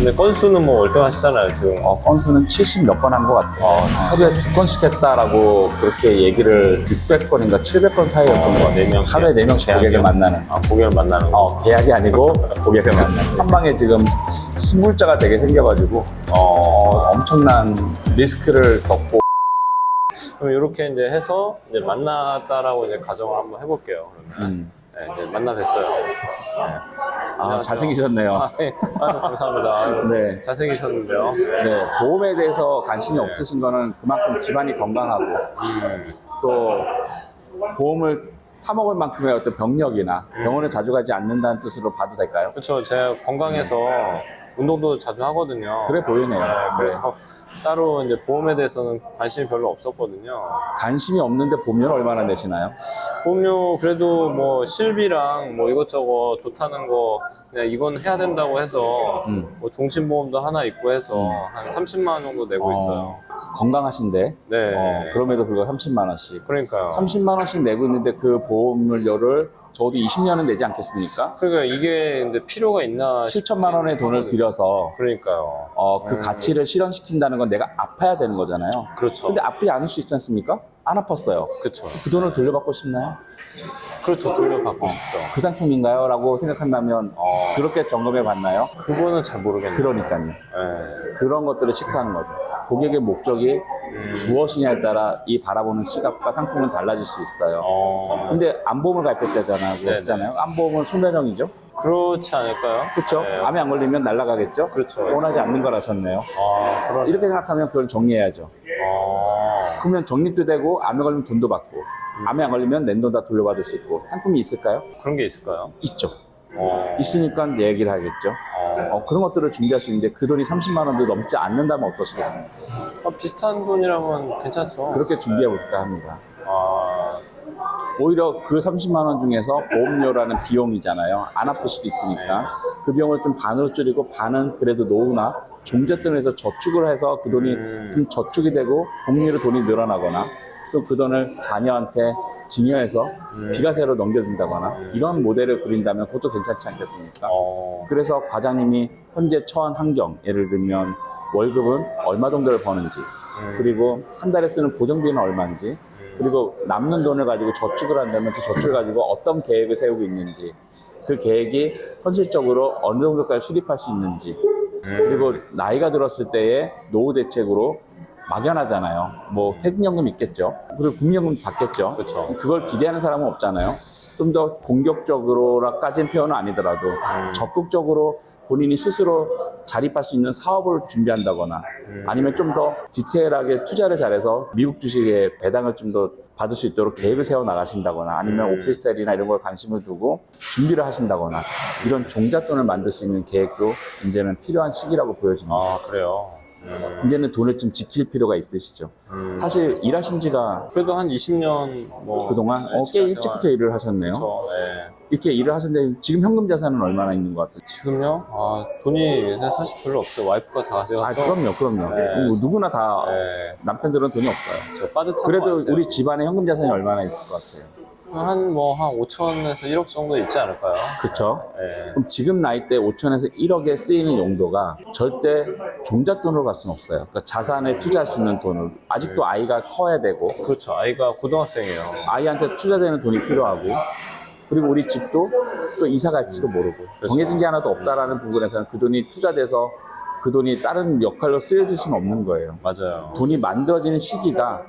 근데 건수는 뭐 월등하시잖아요, 지금. 건수는 70 몇 건 한 것 같아요. 하루에 2건씩 했다라고 그렇게 얘기를 600건인가 700건 사이였던 것 같아요. 4명. 하루에 4명씩 고객을 만나는. 고객을 만나는 거. 계약이 아니고 고객을 만나는. 한 방에 지금 신물자가 되게 생겨가지고 엄청난 리스크를 겪고. 그럼 이렇게 이제 해서 이제 만났다라고 이제 가정을 한번 해볼게요. 그러면. 네, 이제 만나 뵀어요. 네. 잘생기셨네요. 네. 감사합니다. 네. 잘생기셨는데요. 네, 보험에 대해서 관심이 없으신 거는 그만큼 집안이 건강하고 또 보험을 타먹을 만큼의 어떤 병력이나 병원에 자주 가지 않는다는 뜻으로 봐도 될까요? 그렇죠. 제가 건강해서 운동도 자주 하거든요. 그래 보이네요. 네, 그래서 따로 이제 보험에 대해서는 관심이 별로 없었거든요. 관심이 없는데 보험료는 얼마나 내시나요? 보험료 그래도 뭐 실비랑 뭐 이것저것 좋다는 거 그냥 이건 해야 된다고 해서 뭐 종신보험도 하나 있고 해서 한 30만 원 정도 내고 있어요. 건강하신데 네. 그럼에도 불구하고 30만 원씩 그러니까요. 30만 원씩 내고 있는데 그 보험료를 적어도 20년은 내지 않겠습니까? 그러니까 이게 근데 필요가 있나 7천만 원의 돈을 들여서 그러니까요. 그 가치를 실현시킨다는 건 내가 아파야 되는 거잖아요. 그렇죠. 근데 아프지 않을 수 있지 않습니까? 안 아팠어요. 그렇죠. 그 돈을 돌려받고 싶나요? 그렇죠. 돌려받고 싶죠. 그 상품인가요? 라고 생각한다면 그렇게 점검해 봤나요? 그거는 잘 모르겠네요. 그러니까요. 네. 그런 것들을 체크하는 거죠. 고객의 목적이 무엇이냐에 따라 이 바라보는 시각과 상품은 달라질 수 있어요. 근데 안보험을 가입했다잖아요. 그랬잖아요. 안보험은 소멸형이죠. 그렇지 않을까요? 그렇죠? 네. 암에 안 걸리면 날아가겠죠? 그렇죠. 원하지 않는 거라셨네요. 그런. 이렇게 생각하면 그걸 정리해야죠. 그러면 적립도 되고 암에 걸리면 돈도 받고 암에 안 걸리면 낸 돈 다 돌려받을 수 있고 상품이 있을까요? 그런 게 있을까요? 있죠. 있으니까 얘기를 하겠죠. 그런 것들을 준비할 수 있는데 그 돈이 30만 원도 넘지 않는다면 어떠시겠습니까? 비슷한 돈이라면 괜찮죠. 그렇게 준비해 볼까 합니다. 아, 오히려 그 30만 원 중에서 보험료라는 비용이잖아요. 안 아플 수도 있으니까 그 비용을 좀 반으로 줄이고 반은 그래도 노후나 종잣돈을 해서 저축을 해서 그 돈이 좀 저축이 되고 복리로 돈이 늘어나거나 또 그 돈을 자녀한테 증여해서 비과세로 넘겨준다거나 이런 모델을 그린다면 그것도 괜찮지 않겠습니까? 그래서 과장님이 현재 처한 환경, 예를 들면 월급은 얼마 정도를 버는지 그리고 한 달에 쓰는 고정비는 얼마인지 그리고 남는 돈을 가지고 저축을 한다면 그 저축을 가지고 어떤 계획을 세우고 있는지 그 계획이 현실적으로 어느 정도까지 수립할 수 있는지 그리고 나이가 들었을 때의 노후 대책으로 막연하잖아요. 뭐 퇴직연금 있겠죠. 그리고 국민연금 받겠죠. 그렇죠. 그걸 기대하는 사람은 없잖아요. 좀 더 공격적으로까지는 표현은 아니더라도 적극적으로 본인이 스스로 자립할 수 있는 사업을 준비한다거나 아니면 좀 더 디테일하게 투자를 잘해서 미국 주식에 배당을 좀 더 받을 수 있도록 계획을 세워 나가신다거나 아니면 오피스텔이나 이런 걸 관심을 두고 준비를 하신다거나 이런 종잣돈을 만들 수 있는 계획도 이제는 필요한 시기라고 보여집니다. 그래요. 이제는 돈을 좀 지킬 필요가 있으시죠. 사실 일하신 지가 그래도 한 20년 뭐 그동안 꽤 일찍부터 일을 하셨네요. 그렇죠. 네. 이렇게 일을 하셨는데 지금 현금 자산은 얼마나 있는 것 같아요? 지금요? 돈이 사실 별로 없어요. 와이프가 다 가져가서. 그럼요. 네. 뭐 누구나 다 네. 남편들은 돈이 없어요. 저 빠듯한 그래도 것 같아요. 우리 집안에 현금 자산이 얼마나 있을 것 같아요? 한 5천에서 1억 정도 있지 않을까요? 그렇죠? 네. 그럼 지금 나이 때 5천에서 1억에 쓰이는 용도가 절대 종잣돈으로 갈 수는 없어요. 그러니까 자산에 투자할 수 있는 돈을 아직도 아이가 커야 되고 그렇죠. 아이가 고등학생이에요. 아이한테 투자되는 돈이 필요하고 그리고 우리 집도 또 이사 갈지도 모르고 정해진 게 하나도 없다라는 부분에서는 그 돈이 투자돼서 그 돈이 다른 역할로 쓰여질 수는 없는 거예요. 맞아요. 돈이 만들어지는 시기가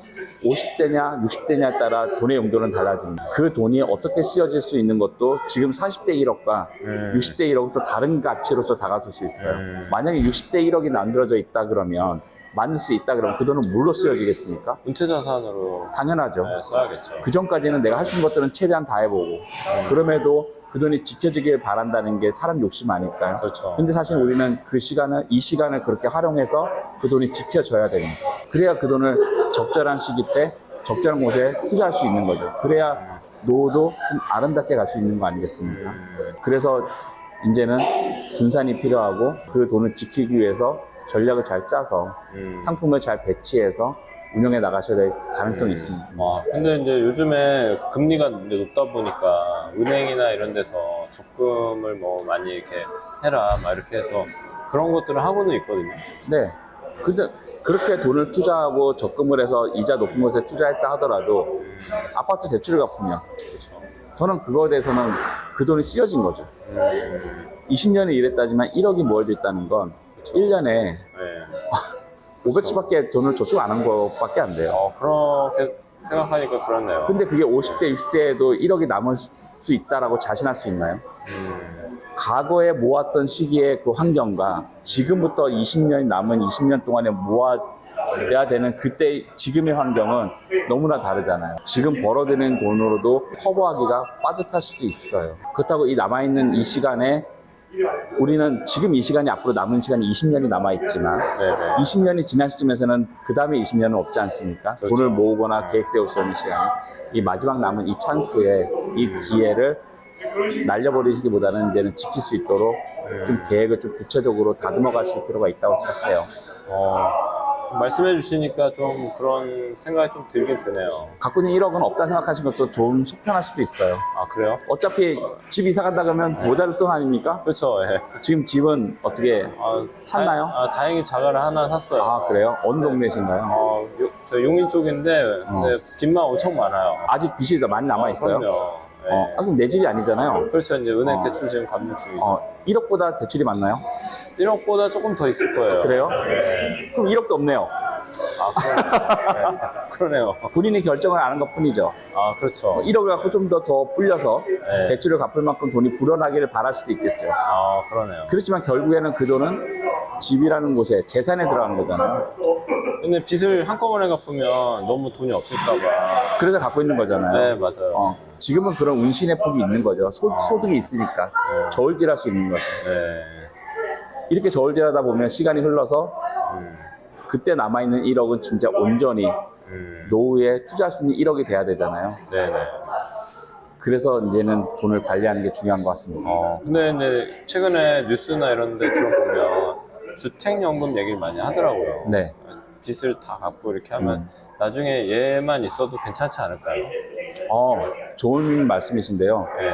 50대냐 60대냐에 따라 돈의 용도는 달라집니다. 그 돈이 어떻게 쓰여질 수 있는 것도 지금 40대 1억과 60대 1억은 또 다른 가치로서 다가설 수 있어요. 만약에 60대 1억이 만들어져 있다 그러면 만들 수 있다 그러면 그 돈은 뭘로 쓰여지겠습니까? 은퇴자산으로 당연하죠. 써야겠죠. 그 전까지는 내가 할 수 있는 것들은 최대한 다 해보고 그럼에도 그 돈이 지켜지길 바란다는 게 사람 욕심 아닐까요? 그렇죠. 근데 사실 우리는 이 시간을 그렇게 활용해서 그 돈이 지켜져야 됩니다. 그래야 그 돈을 적절한 시기 때 적절한 곳에 투자할 수 있는 거죠. 그래야 노후도 좀 아름답게 갈 수 있는 거 아니겠습니까? 그래서 이제는 분산이 필요하고 그 돈을 지키기 위해서 전략을 잘 짜서 상품을 잘 배치해서 운영해 나가셔야 될 가능성이 있습니다. 근데 이제 요즘에 금리가 이제 높다 보니까 은행이나 이런 데서 적금을 뭐 많이 이렇게 해라 막 이렇게 해서 그런 것들을 하고는 있거든요. 네. 근데 그렇게 돈을 투자하고 적금을 해서 이자 높은 곳에 투자했다 하더라도 아파트 대출을 갚으면 저는 그거에 대해서는 그 돈이 쓰여진 거죠. 20년을 일했다지만 1억이 모여져 있다는 건 1년에 네. 500씩밖에 돈을 저축 안 한 것밖에 안 돼요. 그렇게 생각하니까 그렇네요. 근데 그게 50대, 60대에도 1억이 남을 수 있다라고 자신할 수 있나요? 과거에 모았던 시기의 그 환경과 지금부터 20년이 남은 20년 동안에 모아야 되는 그때 지금의 환경은 너무나 다르잖아요. 지금 벌어들이는 돈으로도 커버하기가 빠듯할 수도 있어요. 그렇다고 이 남아있는 이 시간에 우리는 지금 이 시간이 앞으로 남은 시간이 20년이 남아있지만 네네. 20년이 지난 시점에서는 그 다음에 20년은 없지 않습니까? 그렇죠. 돈을 모으거나 계획 세울 수 있는 시간. 이 마지막 남은 이 찬스에 이 기회를 날려버리시기보다는 이제는 지킬 수 있도록 좀 계획을 좀 구체적으로 다듬어 가실 필요가 있다고 생각해요. 말씀해 주시니까 좀 그런 생각이 좀 들긴 드네요. 갖고 있는 1억은 없다 생각하신 것도 좀 속편할 수도 있어요. 아, 그래요? 어차피 집 이사 간다 그러면 모자랄 돈 아닙니까? 그렇죠. 예. 지금 집은 어떻게 샀나요? 다행히 자가를 하나 샀어요. 아, 그래요? 어느 동네신가요? 저 용인 쪽인데 근데 빚만 엄청 많아요. 아직 빚이 더 많이 남아있어요? 그럼요. 예. 그럼 내 집이 아니잖아요. 그렇죠. 이제 은행 대출 지금 갚는 중이죠. 1억보다 대출이 많나요? 1억보다 조금 더 있을 거예요. 그래요? 그럼 1억도 없네요. 그러네요. 네. 그러네요. 본인이 결정을 안 한 것 뿐이죠. 그렇죠. 1억을 갖고 좀 더 불려서 네. 대출을 갚을 만큼 돈이 불어나기를 바랄 수도 있겠죠. 그러네요. 그렇지만 결국에는 그 돈은 집이라는 곳에 재산에 들어가는 거잖아요. 근데 빚을 한꺼번에 갚으면 너무 돈이 없을까봐. 그래서 갖고 있는 거잖아요. 네, 맞아요. 지금은 그런 운신의 폭이 있는 거죠. 소득이 있으니까 저울질할 수 있는 거죠. 네. 이렇게 저울질하다 보면 시간이 흘러서 그때 남아있는 1억은 진짜 온전히 노후에 투자할 수 있는 1억이 돼야 되잖아요. 네네. 그래서 이제는 돈을 관리하는 게 중요한 것 같습니다. 근데 이제 최근에 뉴스나 이런 데 들어보면 주택연금 얘기를 많이 하더라고요. 네. 빚을 다 갚고 이렇게 하면 나중에 얘만 있어도 괜찮지 않을까요? 좋은 말씀이신데요. 네.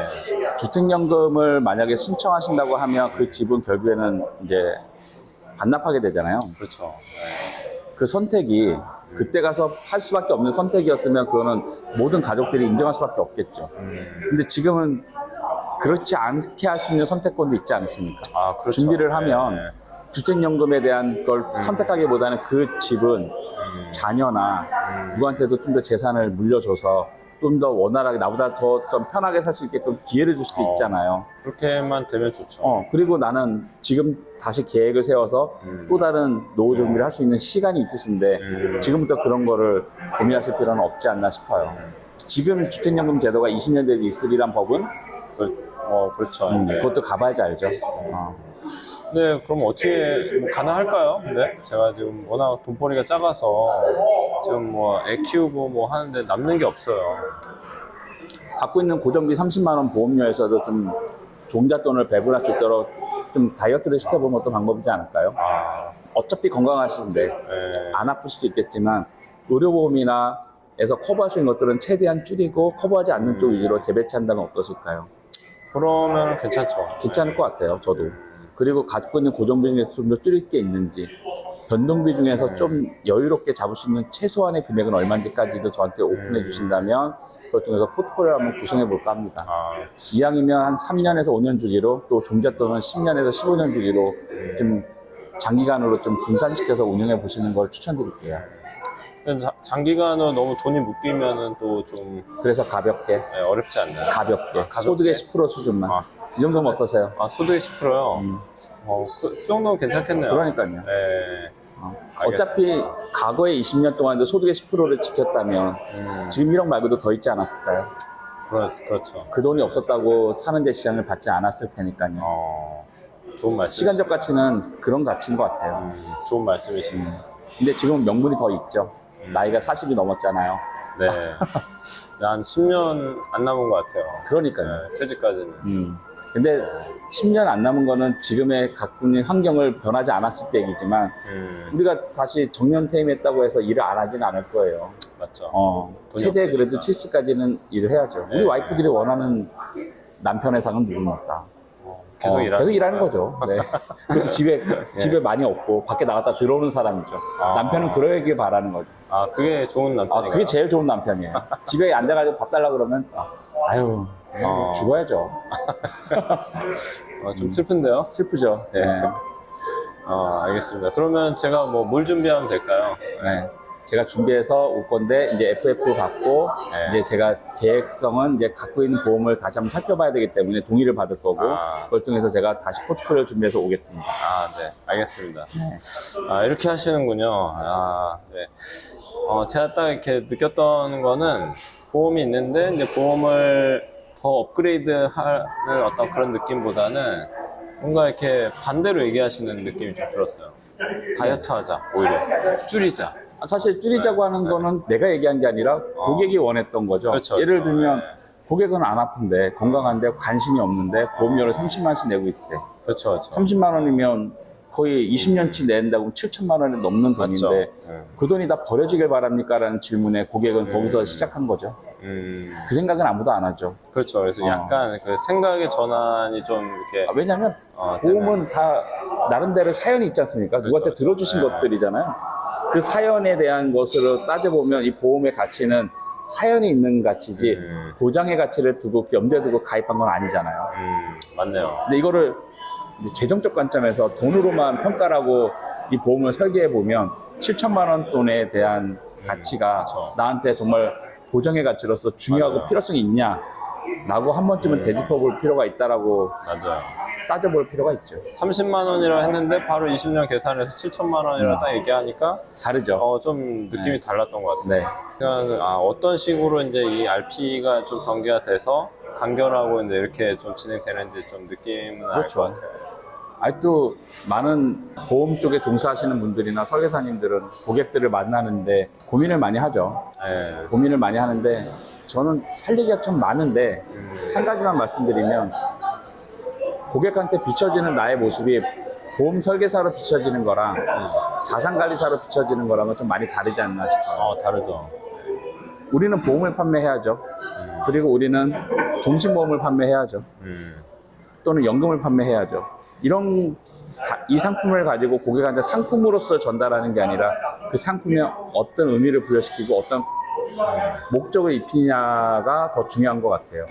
주택연금을 만약에 신청하신다고 하면 그 집은 결국에는 이제 반납하게 되잖아요. 그렇죠. 그 선택이 그때 가서 할 수밖에 없는 선택이었으면 그거는 모든 가족들이 인정할 수밖에 없겠죠. 근데 지금은 그렇지 않게 할 수 있는 선택권도 있지 않습니까? 그렇죠. 준비를 하면 네. 주택연금에 대한 걸 선택하기보다는 그 집은 자녀나 누구한테도 좀 더 재산을 물려줘서 좀 더 원활하게 나보다 더 좀 편하게 살 수 있게끔 기회를 줄 수도 있잖아요. 그렇게만 되면 좋죠. 그리고 나는 지금 다시 계획을 세워서 또 다른 노후 준비를 할 수 있는 시간이 있으신데 지금부터 그런 거를 고민하실 필요는 없지 않나 싶어요. 지금 주택연금 제도가 20년 뒤에 있으리란 법은 그렇죠. 그것도 가봐야지 알죠. 네, 그럼 어떻게 가능할까요? 근데 제가 지금 워낙 돈벌이가 작아서 지금 애 키우고 하는데 남는 게 없어요. 갖고 있는 고정비 30만 원 보험료에서도 좀 종잣돈을 배분할 수 있도록 좀 다이어트를 시켜보는 것도 방법이지 않을까요? 어차피 건강하시는데 네. 안 아플 수도 있겠지만 의료보험이나 에서 커버할 수 있는 것들은 최대한 줄이고 커버하지 않는 쪽 위주로 재배치한다면 어떠실까요? 그러면 괜찮죠. 괜찮을 것 같아요, 저도. 그리고 갖고 있는 고정비 중에서 좀 더 줄일 게 있는지, 변동비 중에서 좀 여유롭게 잡을 수 있는 최소한의 금액은 얼마인지까지도 저한테 오픈해 주신다면 그걸 통해서 포트폴리오를 한번 구성해 볼까 합니다. 이왕이면 한 3년에서 5년 주기로, 또 종잣돈은 10년에서 15년 주기로 좀 장기간으로 좀 분산시켜서 운영해 보시는 걸 추천드릴게요. 장기간으로 너무 돈이 묶이면은 또 좀 그래서 가볍게, 어렵지 않나요? 가볍게. 가볍게? 소득의 10% 수준만. 이 정도면 어떠세요? 소득의 10%요? 그 정도면 괜찮겠네요. 그러니까요. 네. 어차피 과거에 20년 동안도 소득의 10%를 지켰다면 지금 1억 말고도 더 있지 않았을까요? 그렇죠. 그 돈이 없었다고 사는데 지장을 받지 않았을 테니까요. 좋은 말씀. 시간적 가치는 그런 가치인 것 같아요. 좋은 말씀이십니다. 근데 지금 명분이 더 있죠. 나이가 40이 넘었잖아요. 네. 한 10년 안 남은 것 같아요. 그러니까요. 네, 퇴직까지는. 근데 10년 안 남은 거는 지금의 갖고 있는 환경을 변하지 않았을 때 얘기지만 우리가 다시 정년퇴임했다고 해서 일을 안 하진 않을 거예요. 맞죠. 최대 없으니까. 그래도 70까지는 일을 해야죠. 우리 와이프들이 원하는 남편의 상은 누굽니까? 계속 일하는 계속 일하는 거죠. 네. 그래도 집에 많이 없고 밖에 나갔다 들어오는 사람이죠. 남편은 그러길 바라는 거죠. 아, 그게 좋은 남편인가요? 그게 제일 좋은 남편이에요. 집에 앉아가지고 밥 달라고 그러면 아유 죽어야죠. 좀 슬픈데요? 슬프죠. 네. 알겠습니다. 그러면 제가 뭐 뭘 준비하면 될까요? 네. 제가 준비해서 올 건데 이제 FF 받고 이제 제가 계획성은 이제 갖고 있는 보험을 다시 한번 살펴봐야 되기 때문에 동의를 받을 거고 그걸 통해서 제가 다시 포트폴리오 준비해서 오겠습니다. 네. 알겠습니다. 이렇게 하시는군요. 네. 제가 딱 이렇게 느꼈던 거는 보험이 있는데 이제 보험을 더 업그레이드 하는 어떤 그런 느낌보다는 뭔가 이렇게 반대로 얘기하시는 느낌이 좀 들었어요. 다이어트 하자, 오히려. 줄이자. 사실 줄이자고 하는 거는 내가 얘기한 게 아니라 고객이 원했던 거죠. 그렇죠, 예를 그렇죠. 들면 고객은 안 아픈데 건강한데 관심이 없는데 보험료를 30만 원씩 내고 있대. 그렇죠, 그렇죠. 30만 원이면 거의 20년치 낸다고 7천만 원이 넘는 맞죠. 돈인데 네. 그 돈이 다 버려지길 바랍니까? 라는 질문에 고객은 거기서 시작한 거죠. 그 생각은 아무도 안 하죠. 그렇죠. 그래서 약간 그 생각의 전환이 좀 이렇게. 왜냐하면 보험은 다 나름대로 사연이 있지 않습니까? 누구한테 그렇죠. 들어주신 네. 것들이잖아요. 그 사연에 대한 것으로 따져보면 이 보험의 가치는 사연이 있는 가치지 보장의 가치를 두고 염두에 두고 가입한 건 아니잖아요. 맞네요. 근데 이거를 이제 재정적 관점에서 돈으로만 평가라고 이 보험을 설계해 보면 7천만 원 돈에 대한 가치가 그렇죠. 나한테 정말 보장의 가치로서 중요하고 맞아요. 필요성이 있냐라고 한 번쯤은 되짚어 볼 필요가 있다라고 맞아요. 따져볼 필요가 있죠. 30만 원이라 했는데 바로 20년 계산해서 7천만 원이라 딱 얘기하니까 다르죠. 좀 느낌이 달랐던 것 같아요. 네. 그러니까 어떤 식으로 이제 이 RP가 좀 전개가 돼서 간결하고 이제 이렇게 좀 진행되는지 좀 느낌은 알 그렇죠. 것 같아요. 아직도 많은 보험 쪽에 종사하시는 분들이나 설계사님들은 고객들을 만나는데 고민을 많이 하죠. 네. 고민을 많이 하는데 저는 할 얘기가 참 많은데 한 가지만 말씀드리면 고객한테 비춰지는 나의 모습이 보험 설계사로 비춰지는 거랑 자산관리사로 비춰지는 거랑은 좀 많이 다르지 않나 싶어요. 다르죠. 우리는 보험을 판매해야죠. 그리고 우리는 종신보험을 판매해야죠. 또는 연금을 판매해야죠. 이 상품을 가지고 고객한테 상품으로서 전달하는 게 아니라 그 상품에 어떤 의미를 부여시키고 어떤 목적을 입히냐가 더 중요한 것 같아요.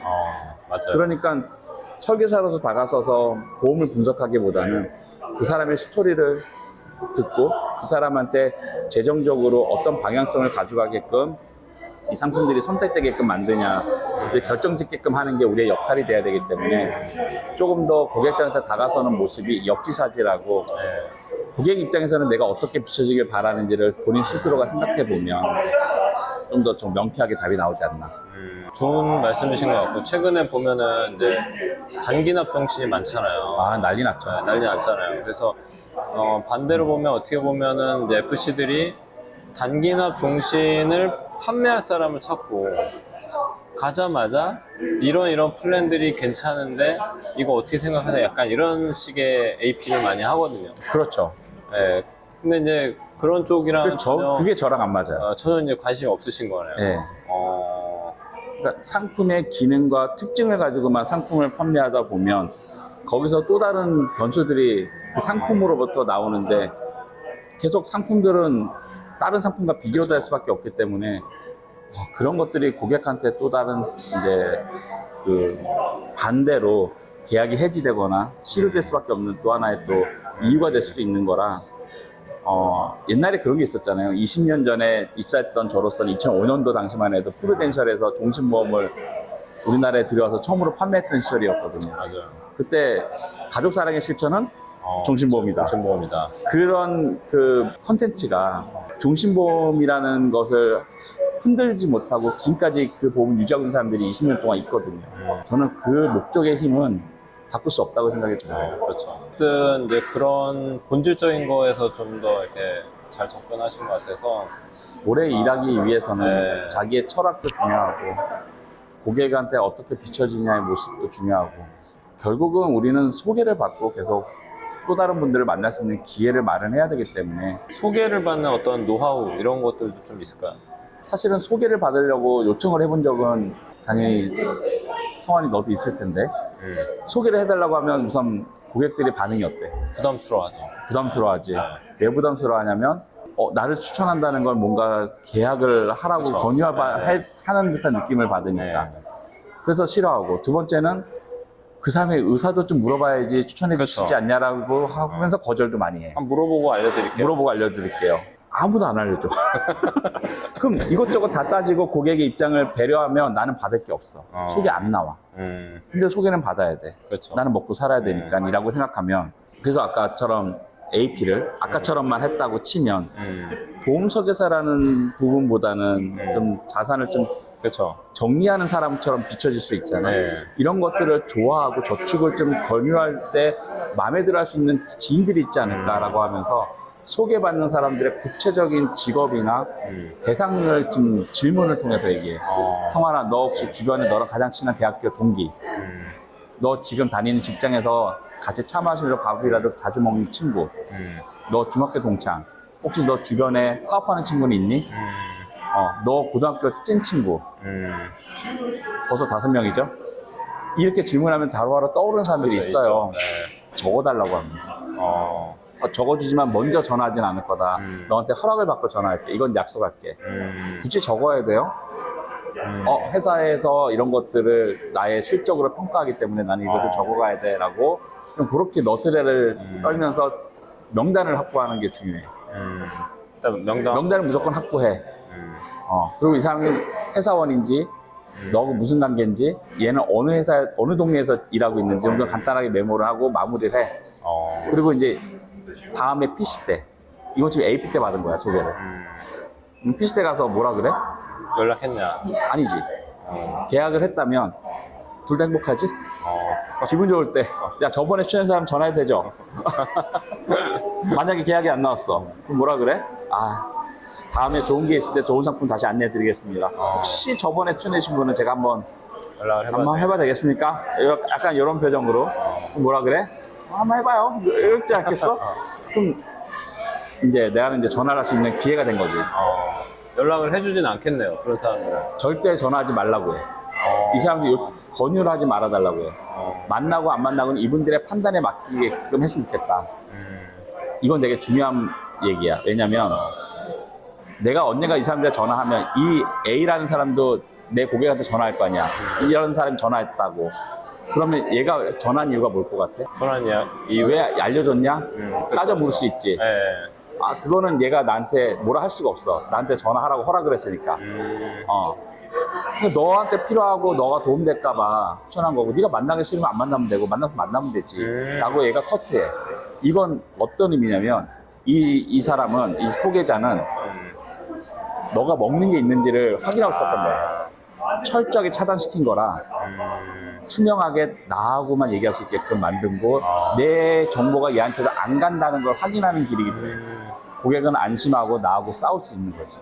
맞아요. 그러니까 설계사로서 다가서서 보험을 분석하기보다는 그 사람의 스토리를 듣고 그 사람한테 재정적으로 어떤 방향성을 가져가게끔 이 상품들이 선택되게끔 만드냐 결정짓게끔 하는 게 우리의 역할이 돼야 되기 때문에 조금 더 고객들한테 다가서는 모습이 역지사지라고 고객 입장에서는 내가 어떻게 비춰지길 바라는지를 본인 스스로가 생각해 보면 좀 더 좀 명쾌하게 답이 나오지 않나. 좋은 말씀이신 것 같고 최근에 보면은 이제 단기납 정신이 많잖아요. 난리 났죠. 난리 났잖아요. 그래서 반대로 보면 어떻게 보면은 이제 FC들이 단기납 종신을 판매할 사람을 찾고 가자마자 이런 플랜들이 괜찮은데 이거 어떻게 생각하냐 약간 이런 식의 AP를 많이 하거든요. 그렇죠. 네. 근데 이제 그런 쪽이랑 그게 저랑 안 맞아요. 저는 이제 관심이 없으신 거네요. 네. 그러니까 상품의 기능과 특징을 가지고만 상품을 판매하다 보면 거기서 또 다른 변수들이 그 상품으로부터 나오는데 계속 상품들은 다른 상품과 비교될 수밖에 없기 때문에 그런 것들이 고객한테 또 다른 이제 그 반대로 계약이 해지되거나 실효될 수밖에 없는 또 하나의 또 이유가 될 수도 있는 거라 옛날에 그런 게 있었잖아요. 20년 전에 입사했던 저로서는 2005년도 당시만 해도 프루덴셜에서 종신보험을 우리나라에 들여와서 처음으로 판매했던 시절이었거든요. 맞아요. 그때 가족사랑의 실천은 종신보험이다. 종신보험이다. 그런 그 컨텐츠가 종신보험이라는 것을 흔들지 못하고 지금까지 그 보험을 유지하고 있는 사람들이 20년 동안 있거든요. 저는 그 목적의 힘은 바꿀 수 없다고 생각이 들어요. 그렇죠. 어쨌든 이제 그런 본질적인 거에서 좀 더 이렇게 잘 접근하신 것 같아서 오래 일하기 위해서는 네. 자기의 철학도 중요하고 고객한테 어떻게 비춰지냐의 모습도 중요하고 결국은 우리는 소개를 받고 계속 또 다른 분들을 만날 수 있는 기회를 마련해야 되기 때문에 소개를 받는 어떤 노하우 이런 것들도 좀 있을까요? 사실은 소개를 받으려고 요청을 해본 적은 당연히 사원이 너도 있을 텐데 소개를 해달라고 하면 우선 고객들의 반응이 어때? 부담스러워하죠. 부담스러워하지. 네. 왜 부담스러워하냐면 나를 추천한다는 건 뭔가 계약을 하라고 그쵸. 하는 듯한 느낌을 받으니까. 네. 그래서 싫어하고, 두 번째는 그 사람의 의사도 좀 물어봐야지 추천해 주시지 그쵸. 않냐라고 하면서 거절도 많이 해. 한번 물어보고 알려드릴게요. 물어보고 알려드릴게요. 아무도 안 알려줘. 그럼 이것저것 다 따지고 고객의 입장을 배려하면 나는 받을 게 없어. 소개 안 나와. 근데 소개는 받아야 돼. 그렇죠. 나는 먹고 살아야 되니까 이라고 생각하면, 그래서 아까처럼 AP를 아까처럼만 했다고 치면 보험 설계사라는 부분보다는 좀 자산을 좀 그렇죠. 정리하는 사람처럼 비춰질 수 있잖아요. 네. 이런 것들을 좋아하고 저축을 좀 권유할 때 마음에 들어 할 수 있는 지인들이 있지 않을까라고 하면서 소개받는 사람들의 구체적인 직업이나 대상을 좀 질문을 통해서 얘기해. 형아나, 너 혹시 주변에 너랑 가장 친한 대학교 동기, 너 지금 다니는 직장에서 같이 차 마시면서 밥이라도 자주 먹는 친구, 너 중학교 동창, 혹시 너 주변에 사업하는 친구는 있니? 너 고등학교 찐 친구, 벌써 5명이죠? 이렇게 질문하면 바로바로 떠오르는 사람들이 그쵸, 있어요. 있죠. 네. 적어달라고 합니다. 적어주지만 먼저 전화하진 않을 거다. 너한테 허락을 받고 전화할게. 이건 약속할게. 굳이 적어야 돼요? 회사에서 이런 것들을 나의 실적으로 평가하기 때문에 나는 이것을 적어가야 돼. 라고 좀 그렇게 너스레를 떨면서 명단을 확보하는 게 중요해. 일단 명단은 무조건 확보해. 그리고 이 사람이 회사원인지, 너하고 무슨 관계인지, 얘는 어느 회사, 어느 동네에서 일하고 있는지 정도 간단하게 메모를 하고 마무리를 해. 그리고 이제 다음에 PC 때, 이건 지금 AP 때 받은 거야, 소개를. PC 때 가서 뭐라 그래? 연락했냐? 아니지. 계약을 했다면 둘 다 행복하지? 기분 좋을 때, 야, 저번에 출연한 사람 전화해도 되죠? 만약에 계약이 안 나왔어. 그럼 뭐라 그래? 다음에 좋은 게 있을 때 좋은 상품 다시 안내해 드리겠습니다. 혹시 저번에 출연해주신 분은 제가 한번 해봐도 되겠습니까? 약간 이런 표정으로. 그럼 뭐라 그래? 한번 해봐요. 이렇지 않겠어? 그럼 이제 내가는 이제 전화를 할 수 있는 기회가 된 거지. 연락을 해주진 않겠네요. 그런 사람들은. 절대 전화하지 말라고 해. 이 사람들 권유를 하지 말아달라고 해. 만나고 안 만나고는 이분들의 판단에 맡기게끔 했으면 좋겠다. 이건 되게 중요한 얘기야. 왜냐면 내가 언젠가 이 사람들한테 전화하면 이 A라는 사람도 내 고객한테 전화할 거 아니야. 이런 사람이 전화했다고. 그러면 얘가 전화한 이유가 뭘 것 같아? 전화냐? 왜 알려줬냐? 따져 물을 수 있지. 네. 그거는 얘가 나한테 뭐라 할 수가 없어. 나한테 전화하라고 허락을 했으니까. 너한테 필요하고 너가 도움될까봐 추천한 거고, 네가 만나기 싫으면 안 만나면 되고, 만나면 만나면 되지. 라고 얘가 커트해. 이건 어떤 의미냐면, 이 사람은, 이 소개자는 너가 먹는 게 있는지를 확인하고 싶었던 거야. 철저하게 차단시킨 거라 투명하게 나하고만 얘기할 수 있게끔 만든 거, 내 정보가 얘한테도 안 간다는 걸 확인하는 길이기 때문에 고객은 안심하고 나하고 싸울 수 있는 거지.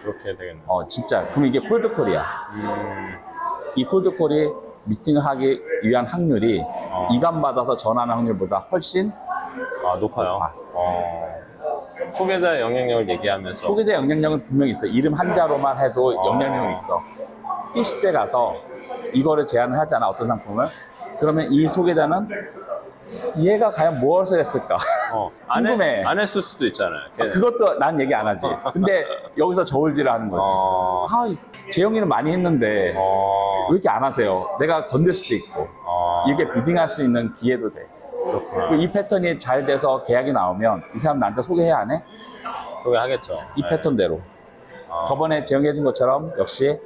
그렇게 되겠네. 진짜. 그럼 이게 콜드콜이야. 이 콜드콜이 미팅을 하기 위한 확률이 이감받아서 전화하는 확률보다 훨씬 높아요. 소개자의 영향력을 얘기하면서. 소개자 영향력은 분명히 있어. 이름 한자로만 해도 영향력은 있어. PC 때 가서 이거를 제안을 하잖아, 어떤 상품을. 그러면 이 소개자는 얘가 과연 무엇을 했을까? 궁금해. 안 했을 수도 있잖아요. 그것도 난 얘기 안 하지. 근데 여기서 저울질을 하는 거지. 재영이는 많이 했는데 왜 이렇게 안 하세요? 내가 건들 수도 있고. 이게 비딩할 수 있는 기회도 돼. 이 패턴이 잘 돼서 계약이 나오면 이 사람 나한테 소개해야 안 해? 소개하겠죠. 이 패턴대로. 저번에 재영이 해준 것처럼 역시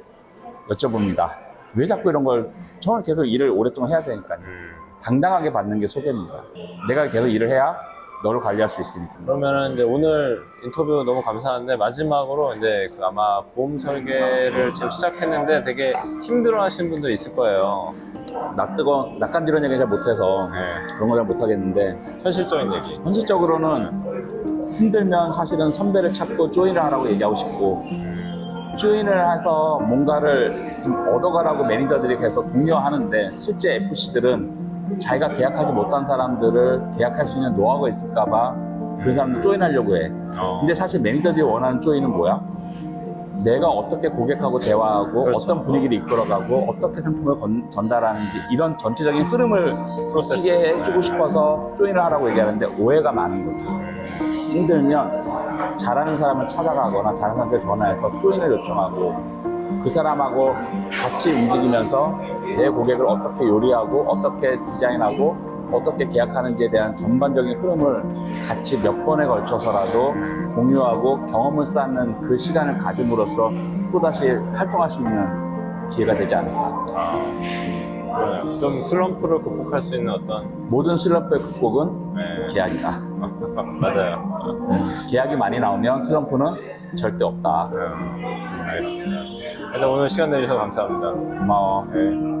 여쭤봅니다. 왜 자꾸 이런 걸, 저는 계속 일을 오랫동안 해야 되니까요. 당당하게 받는 게 소개입니다. 내가 계속 일을 해야 너를 관리할 수 있으니까. 그러면은 이제 오늘 인터뷰 너무 감사한데, 마지막으로 이제 아마 보험 설계를 지금 시작했는데 되게 힘들어 하시는 분들이 있을 거예요. 낯간지러운 얘기 잘 못해서 그런 거 잘 못하겠는데, 현실적인 얘기. 현실적으로는 힘들면 사실은 선배를 찾고 조인을 하라고 얘기하고 싶고, 조인을 해서 뭔가를 좀 얻어가라고 매니저들이 계속 독려하는데, 실제 FC들은 자기가 계약하지 못한 사람들을 계약할 수 있는 노하우가 있을까봐 그 사람들 조인하려고 해. 근데 사실 매니저들이 원하는 조인은 뭐야? 내가 어떻게 고객하고 대화하고 그렇죠. 어떤 분위기를 이끌어가고 어떻게 상품을 전달하는지 이런 전체적인 흐름을 프로세스. 느끼게 해주고 싶어서 조인을 하라고 얘기하는데 오해가 많은 거죠. 힘들면 잘하는 사람을 찾아가거나 잘하는 사람한테 전화해서 조인을 요청하고 그 사람하고 같이 움직이면서 내 고객을 어떻게 요리하고 어떻게 디자인하고 어떻게 계약하는지에 대한 전반적인 흐름을 같이 몇 번에 걸쳐서라도 공유하고 경험을 쌓는 그 시간을 가짐으로써 또다시 활동할 수 있는 기회가 되지 않을까. 그러네요. 좀 슬럼프를 극복할 수 있는 어떤 모든 슬럼프의 극복은 네. 계약이다. 맞아요. 계약이 많이 나오면 슬럼프는 절대 없다. 알겠습니다. 일단 오늘 시간 내주셔서 감사합니다. 고마워. 네.